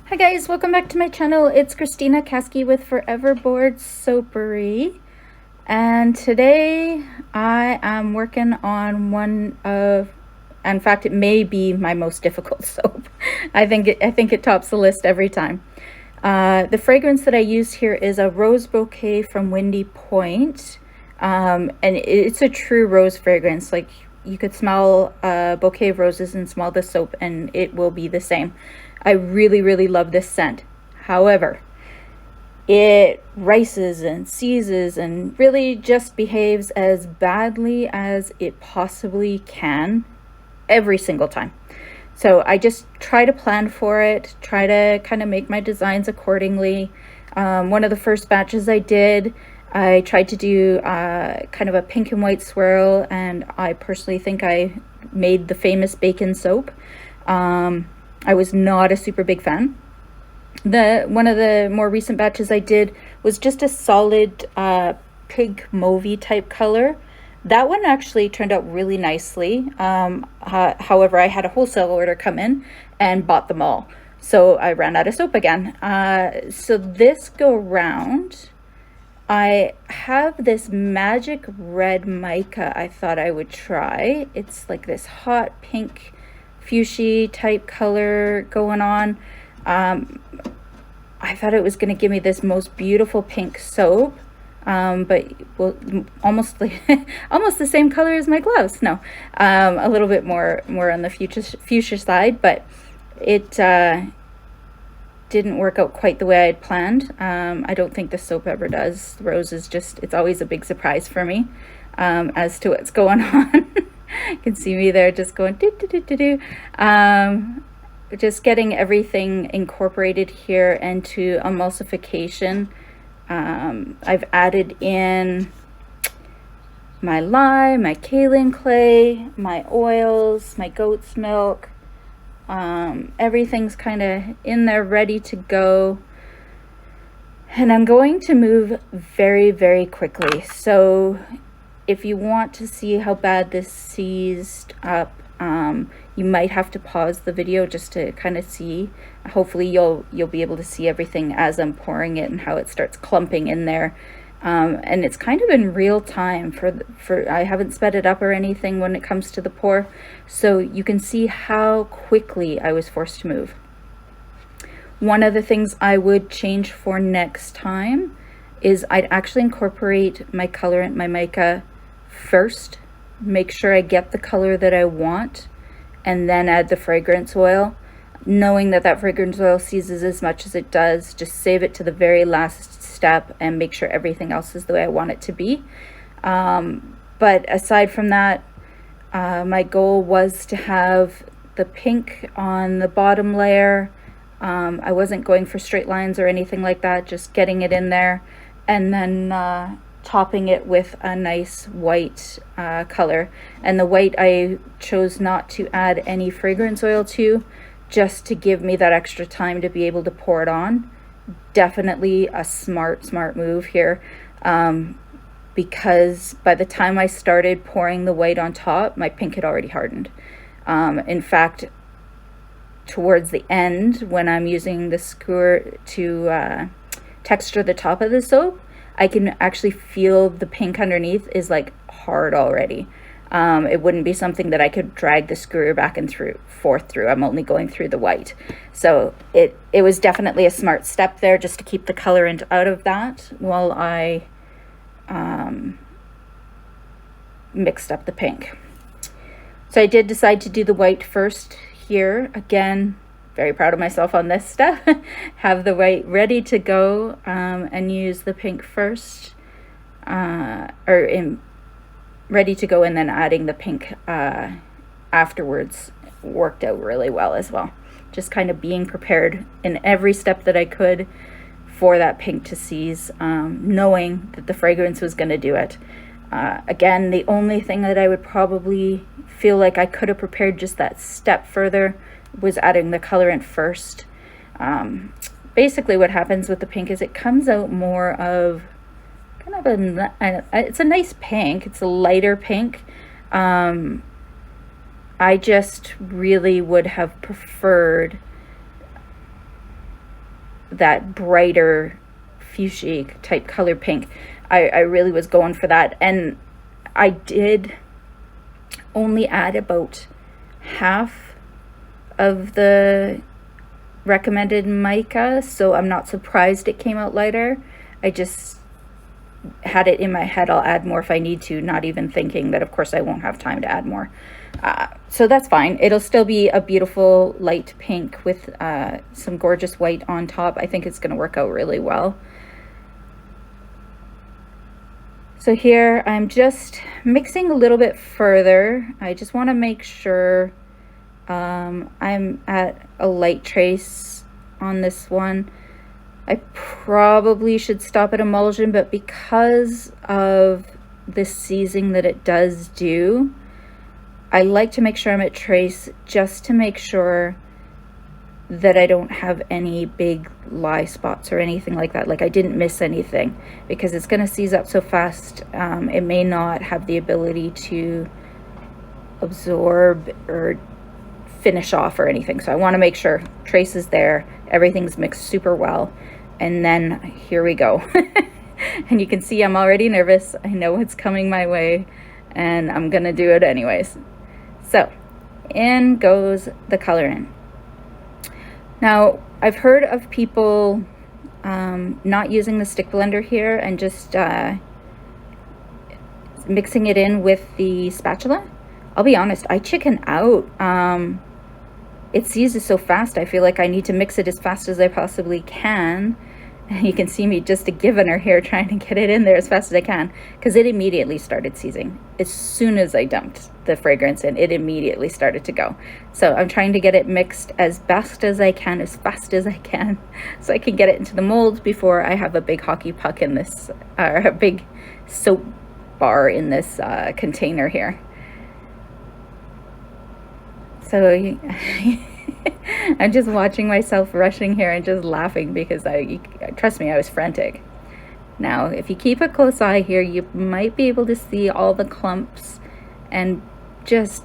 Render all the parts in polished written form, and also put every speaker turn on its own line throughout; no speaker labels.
Hi guys, welcome back to my channel. It's Christina Kasky with Foreverboard Soapery, and today I am working on one of, in fact, it may be my most difficult soap. I think it tops the list every time. The fragrance that I use here is a rose bouquet from Windy Point, and it's a true rose fragrance. Like, you could smell a bouquet of roses and smell the soap and it will be the same. I really love this scent. However, it rices and seizes and really just behaves as badly as it possibly can every single time. So I just try to plan for it, try to kind of make my designs accordingly. One of the first batches I did, I tried to do kind of a pink and white swirl, and I personally think I made the famous bacon soap. I was not a super big fan. One of the more recent batches I did was just a solid pig mauvey type color. That one actually turned out really nicely. However, I had a wholesale order come in and bought them all, so I ran out of soap again. So this go round, I have this magic red mica I thought I would try. It's like this hot pink fuchsia type color going on. I thought it was going to give me this most beautiful pink soap, but well, almost the same color as my gloves. No, a little bit more on the fuchsia side, but it didn't work out quite the way I had planned. I don't think the soap ever does. The rose is just, it's always a big surprise for me as to what's going on. You can see me there just going do do do do do. Just getting everything incorporated here into emulsification. I've added in my lye, my kaolin clay, my oils, my goat's milk. Everything's kind of in there ready to go, and I'm going to move very quickly. So if you want to see how bad this seized up, you might have to pause the video just to kind of see. Hopefully you'll be able to see everything as I'm pouring it and how it starts clumping in there. And it's kind of in real time for I haven't sped it up or anything when it comes to the pour, so you can see how quickly I was forced to move. One of the things I would change for next time is I'd actually incorporate my colorant, my mica, first, make sure I get the color that I want, and then add the fragrance oil, knowing that fragrance oil seizes as much as it does. Just save it to the very last step and make sure everything else is the way I want it to be. But aside from that, my goal was to have the pink on the bottom layer. I wasn't going for straight lines or anything like that, just getting it in there, and then topping it with a nice white color. And the white I chose not to add any fragrance oil to, just to give me that extra time to be able to pour it on. Definitely a smart move here, because by the time I started pouring the white on top, my pink had already hardened. In fact, towards the end, when I'm using the skewer to texture the top of the soap, I can actually feel the pink underneath is like hard already. It wouldn't be something that I could drag the skewer back and forth through. I'm only going through the white. So it was definitely a smart step there, just to keep the colorant out of that while I mixed up the pink. So I did decide to do the white first here. Again, very proud of myself on this step. Have the white ready to go, and use the pink first, ready to go, and then adding the pink afterwards worked out really well as well. Just kind of being prepared in every step that I could for that pink to seize, knowing that the fragrance was going to do it. Again, the only thing that I would probably feel like I could have prepared just that step further was adding the colorant first. Basically what happens with the pink is it comes out more of kind of it's a nice pink. It's a lighter pink. I just really would have preferred that brighter fuchsia type color pink. I really was going for that, and I did only add about half of the recommended mica, so I'm not surprised it came out lighter. I just had it in my head I'll add more if I need to, not even thinking that of course I won't have time to add more. So that's fine. It'll still be a beautiful light pink with some gorgeous white on top. I think it's going to work out really well. So here I'm just mixing a little bit further. I just want to make sure I'm at a light trace on this one. I probably should stop at emulsion, but because of the seizing that it does do, I like to make sure I'm at trace just to make sure that I don't have any big lie spots or anything like that. Like I didn't miss anything, because it's going to seize up so fast. It may not have the ability to absorb or finish off or anything. So I want to make sure trace is there, everything's mixed super well, and then here we go. And you can see I'm already nervous. I know it's coming my way, and I'm gonna do it anyways. So in goes the color in. Now I've heard of people not using the stick blender here and just mixing it in with the spatula. I'll be honest, I chicken out. It seizes so fast, I feel like I need to mix it as fast as I possibly can. And you can see me just a giving her here trying to get it in there as fast as I can, because it immediately started seizing. As soon as I dumped the fragrance in, it immediately started to go. So I'm trying to get it mixed as best as I can, as fast as I can, so I can get it into the mold before I have a big hockey puck in this, or a big soap bar in this container here. So I'm just watching myself rushing here and just laughing because trust me, I was frantic. Now, if you keep a close eye here, you might be able to see all the clumps, and just,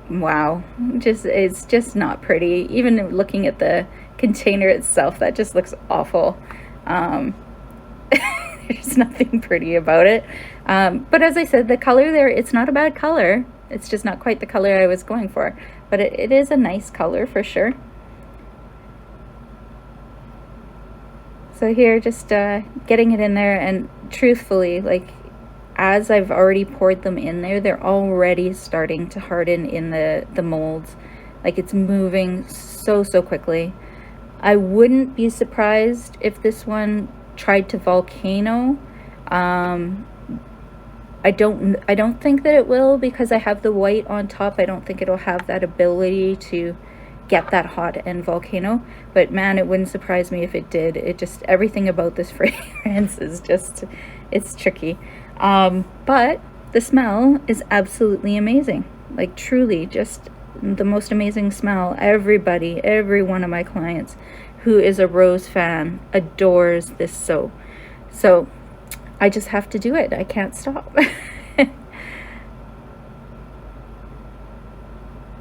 wow, it's just not pretty. Even looking at the container itself, that just looks awful. There's nothing pretty about it. But as I said, the color there, it's not a bad color. It's just not quite the color I was going for, but it is a nice color for sure. So here, just getting it in there, and truthfully, like, as I've already poured them in there, they're already starting to harden in the molds. Like, it's moving so quickly. I wouldn't be surprised if this one tried to volcano. I don't think that it will, because I have the white on top. I don't think it'll have that ability to get that hot and volcano, but man, it wouldn't surprise me if it did. It just, everything about this fragrance is just, it's tricky. But the smell is absolutely amazing. Like, truly just the most amazing smell. Everybody, every one of my clients who is a rose fan adores this soap. So I just have to do it. I can't stop.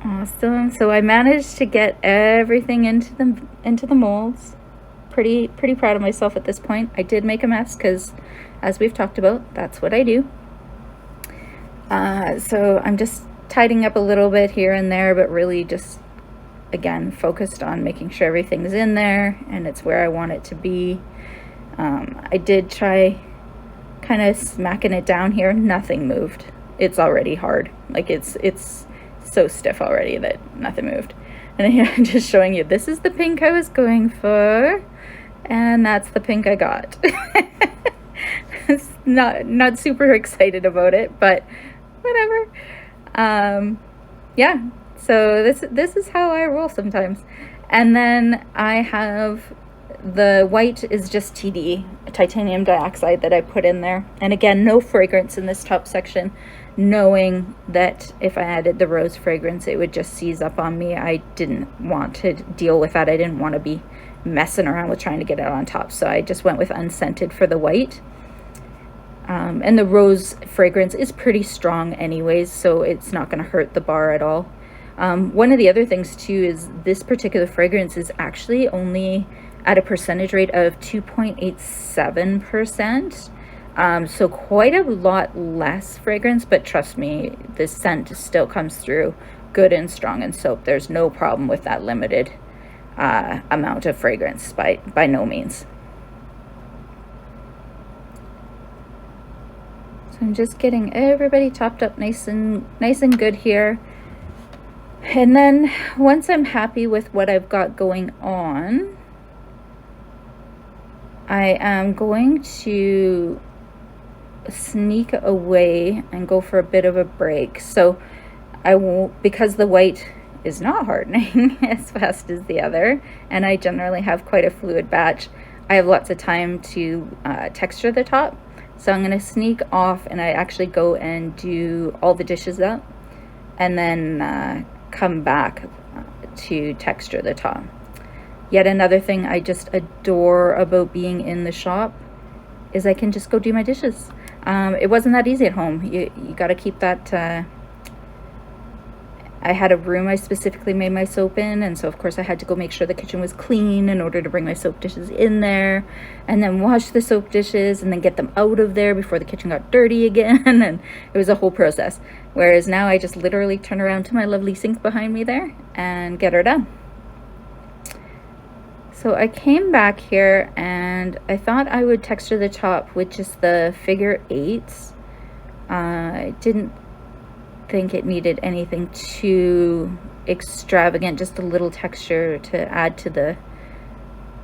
Awesome. So I managed to get everything into the molds. Pretty proud of myself at this point. I did make a mess because, as we've talked about, that's what I do. So I'm just tidying up a little bit here and there, but really just, again, focused on making sure everything's in there and it's where I want it to be. I did try kind of smacking it down here. Nothing moved. It's already hard. Like, it's so stiff already that nothing moved. And here I'm just showing you, this is the pink I was going for, and that's the pink I got. It's not super excited about it, but whatever. Yeah, so this is how I roll sometimes. And then I have the white is just TD, titanium dioxide, that I put in there. And again, no fragrance in this top section, knowing that if I added the rose fragrance, it would just seize up on me. I didn't want to deal with that. I didn't want to be messing around with trying to get it on top. So I just went with unscented for the white. And the rose fragrance is pretty strong anyways, so it's not going to hurt the bar at all. One of the other things too is this particular fragrance is actually only at a percentage rate of 2.87%. So quite a lot less fragrance, but trust me, the scent still comes through good and strong in soap. There's no problem with that limited amount of fragrance by no means. So I'm just getting everybody topped up nice and good here. And then once I'm happy with what I've got going on, I am going to sneak away and go for a bit of a break. So I won't, because the white is not hardening as fast as the other, and I generally have quite a fluid batch, I have lots of time to texture the top. So I'm going to sneak off and I actually go and do all the dishes up and then come back to texture the top. Yet another thing I just adore about being in the shop is I can just go do my dishes. It wasn't that easy at home. You got to keep that. I had a room I specifically made my soap in, and so of course I had to go make sure the kitchen was clean in order to bring my soap dishes in there, and then wash the soap dishes and then get them out of there before the kitchen got dirty again. And it was a whole process. Whereas now I just literally turn around to my lovely sink behind me there and get her done. So I came back here and I thought I would texture the top with just the figure eights. I didn't think it needed anything too extravagant, just a little texture to add to the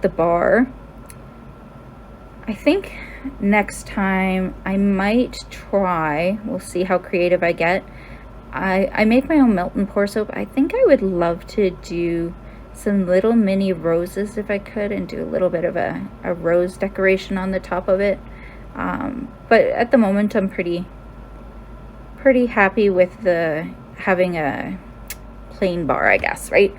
bar. I think next time I might try, we'll see how creative I get. I make my own melt and pour soap. I think I would love to do some little mini roses if I could, and do a little bit of a rose decoration on the top of it. But at the moment I'm pretty happy with having a plain bar, I guess, right?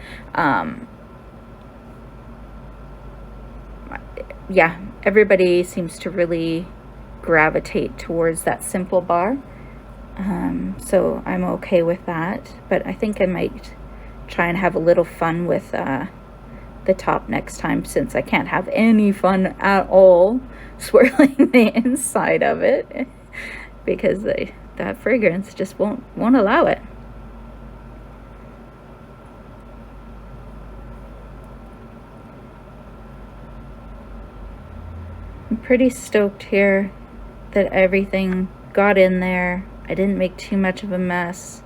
Yeah, everybody seems to really gravitate towards that simple bar. So I'm okay with that, but I think I might try and have a little fun with the top next time, since I can't have any fun at all swirling the inside of it because that fragrance just won't allow it. I'm pretty stoked here that everything got in there. I didn't make too much of a mess.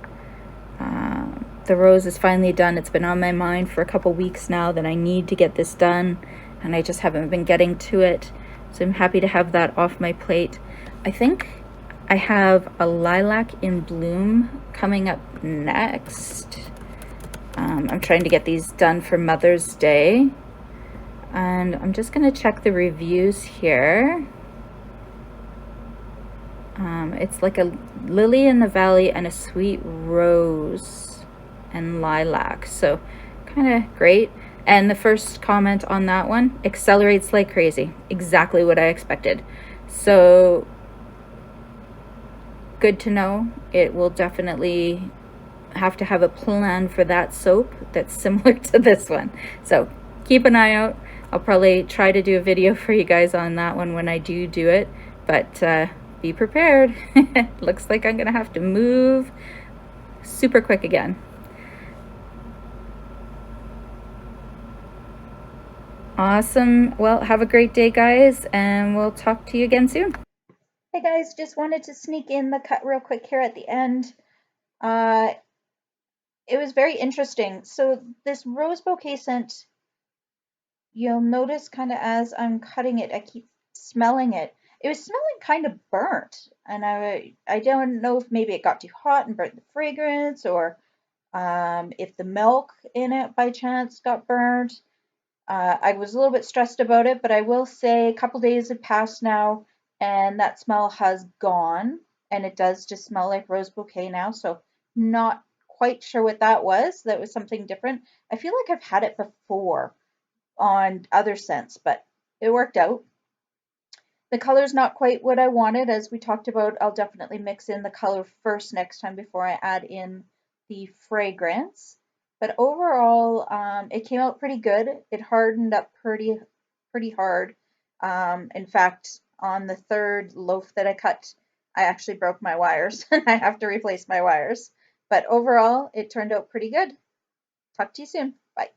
The rose is finally done. It's been on my mind for a couple weeks now that I need to get this done, and I just haven't been getting to it. So I'm happy to have that off my plate. I think I have a lilac in bloom coming up next. I'm trying to get these done for Mother's Day, and I'm just going to check the reviews here. It's like a lily in the valley and a sweet rose and lilac, so kind of great. And the first comment on that one, accelerates like crazy, exactly what I expected. So good to know. It will definitely have to have a plan for that soap that's similar to this one, so keep an eye out. I'll probably try to do a video for you guys on that one when I do it, but be prepared. Looks like I'm gonna have to move super quick again. Awesome. Well, have a great day, guys, and we'll talk to you again soon. Hey guys, just wanted to sneak in the cut real quick here at the end. It was very interesting. So this rose bouquet scent, you'll notice kind of as I'm cutting it, I keep smelling it. It was smelling kind of burnt, and I don't know if maybe it got too hot and burnt the fragrance, or if the milk in it by chance got burnt. I was a little bit stressed about it, but I will say a couple days have passed now, and that smell has gone, and it does just smell like rose bouquet now. So not quite sure what that was. That was something different. I feel like I've had it before on other scents, but it worked out. The color's not quite what I wanted, as we talked about. I'll definitely mix in the color first next time before I add in the fragrance. But overall, it came out pretty good. It hardened up pretty pretty hard. In fact, on the third loaf that I cut, I actually broke my wires and I have to replace my wires. But overall, it turned out pretty good. Talk to you soon. Bye.